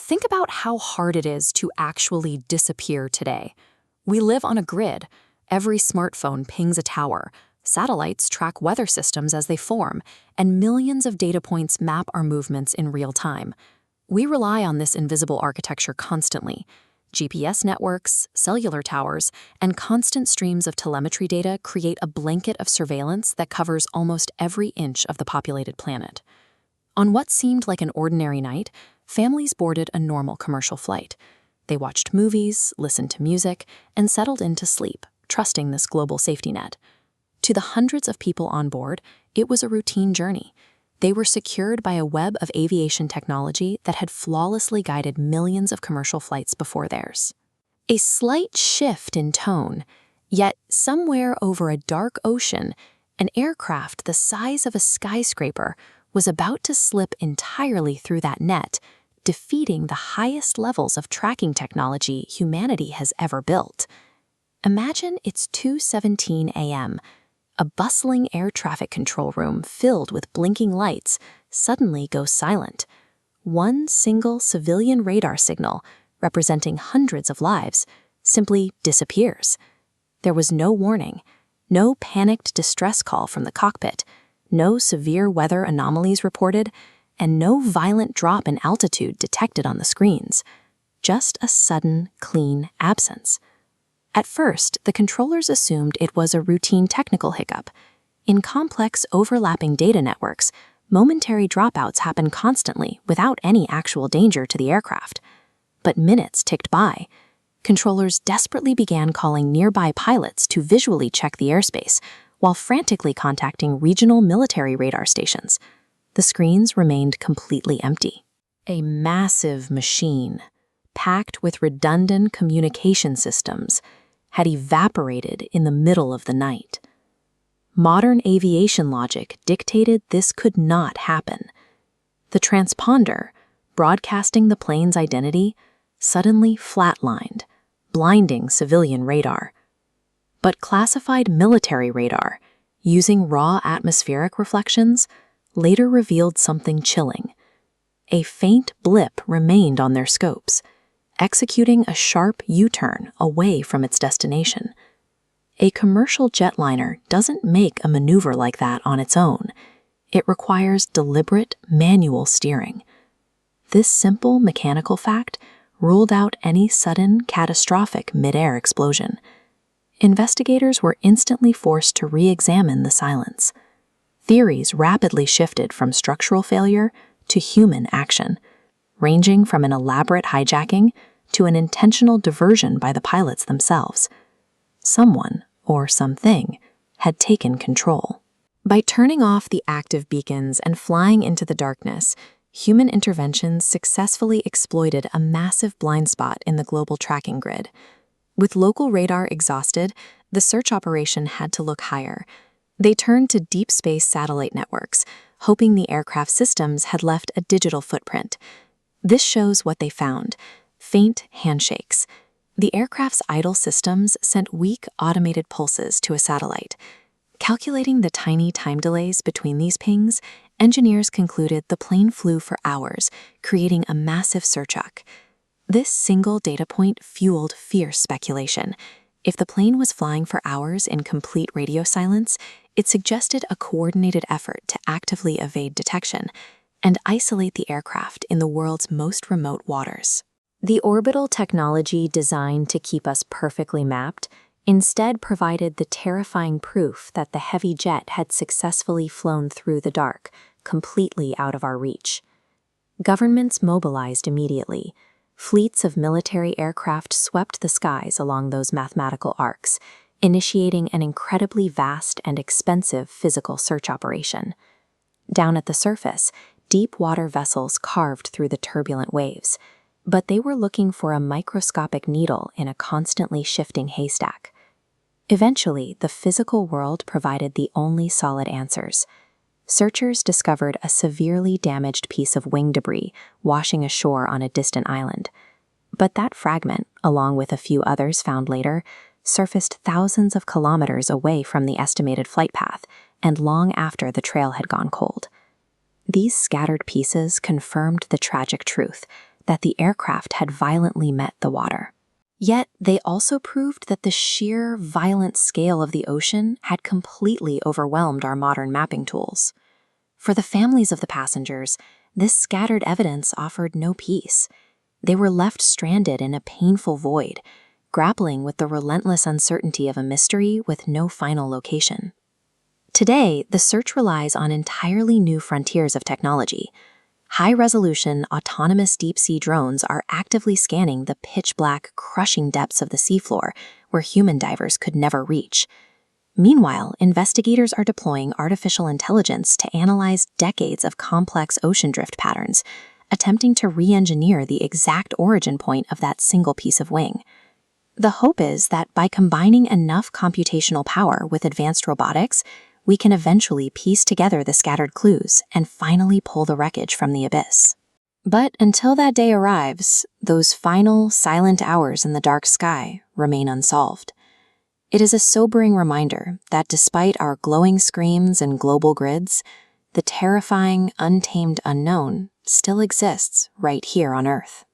Think about how hard it is to actually disappear today. We live on a grid. Every smartphone pings a tower. Satellites track weather systems as they form, and millions of data points map our movements in real time. We rely on this invisible architecture constantly. GPS networks, cellular towers, and constant streams of telemetry data create a blanket of surveillance that covers almost every inch of the populated planet. On what seemed like an ordinary night, families boarded a normal commercial flight. They watched movies, listened to music, and settled into sleep, trusting this global safety net. To the hundreds of people on board, it was a routine journey. They were secured by a web of aviation technology that had flawlessly guided millions of commercial flights before theirs. A slight shift in tone, yet somewhere over a dark ocean, an aircraft the size of a skyscraper was about to slip entirely through that net, defeating the highest levels of tracking technology humanity has ever built. Imagine it's 2:17 a.m., a bustling air traffic control room filled with blinking lights suddenly goes silent. One single civilian radar signal, representing hundreds of lives, simply disappears. There was no warning, no panicked distress call from the cockpit, no severe weather anomalies reported, and no violent drop in altitude detected on the screens. Just a sudden, clean absence. At first, the controllers assumed it was a routine technical hiccup. In complex, overlapping data networks, momentary dropouts happen constantly without any actual danger to the aircraft. But minutes ticked by. Controllers desperately began calling nearby pilots to visually check the airspace, while frantically contacting regional military radar stations. The screens remained completely empty. A massive machine, packed with redundant communication systems, had evaporated in the middle of the night. Modern aviation logic dictated this could not happen. The transponder, broadcasting the plane's identity, suddenly flatlined, blinding civilian radar. But classified military radar, using raw atmospheric reflections, later revealed something chilling. A faint blip remained on their scopes, executing a sharp U-turn away from its destination. A commercial jetliner doesn't make a maneuver like that on its own. It requires deliberate, manual steering. This simple mechanical fact ruled out any sudden, catastrophic mid-air explosion. Investigators were instantly forced to re-examine the silence. Theories rapidly shifted from structural failure to human action, ranging from an elaborate hijacking to an intentional diversion by the pilots themselves. Someone, or something, had taken control. By turning off the active beacons and flying into the darkness, human interventions successfully exploited a massive blind spot in the global tracking grid. With local radar exhausted, the search operation had to look higher. They turned to deep space satellite networks, hoping the aircraft systems had left a digital footprint. This shows what they found: faint handshakes. The aircraft's idle systems sent weak automated pulses to a satellite. Calculating the tiny time delays between these pings, engineers concluded the plane flew for hours, creating a massive surchuck. This single data point fueled fierce speculation. If the plane was flying for hours in complete radio silence, it suggested a coordinated effort to actively evade detection and isolate the aircraft in the world's most remote waters. The orbital technology designed to keep us perfectly mapped instead provided the terrifying proof that the heavy jet had successfully flown through the dark, completely out of our reach. Governments mobilized immediately. Fleets of military aircraft swept the skies along those mathematical arcs, initiating an incredibly vast and expensive physical search operation. Down at the surface, deep water vessels carved through the turbulent waves, but they were looking for a microscopic needle in a constantly shifting haystack. Eventually, the physical world provided the only solid answers. Searchers discovered a severely damaged piece of wing debris washing ashore on a distant island. But that fragment, along with a few others found later, surfaced thousands of kilometers away from the estimated flight path and long after the trail had gone cold. These scattered pieces confirmed the tragic truth that the aircraft had violently met the water. Yet, they also proved that the sheer, violent scale of the ocean had completely overwhelmed our modern mapping tools. For the families of the passengers, this scattered evidence offered no peace. They were left stranded in a painful void, grappling with the relentless uncertainty of a mystery with no final location. Today, the search relies on entirely new frontiers of technology. High-resolution, autonomous deep-sea drones are actively scanning the pitch-black, crushing depths of the seafloor where human divers could never reach. Meanwhile, investigators are deploying artificial intelligence to analyze decades of complex ocean drift patterns, attempting to re-engineer the exact origin point of that single piece of wing. The hope is that by combining enough computational power with advanced robotics, we can eventually piece together the scattered clues and finally pull the wreckage from the abyss. But until that day arrives, those final, silent hours in the dark sky remain unsolved. It is a sobering reminder that despite our glowing screens and global grids, the terrifying, untamed unknown still exists right here on Earth.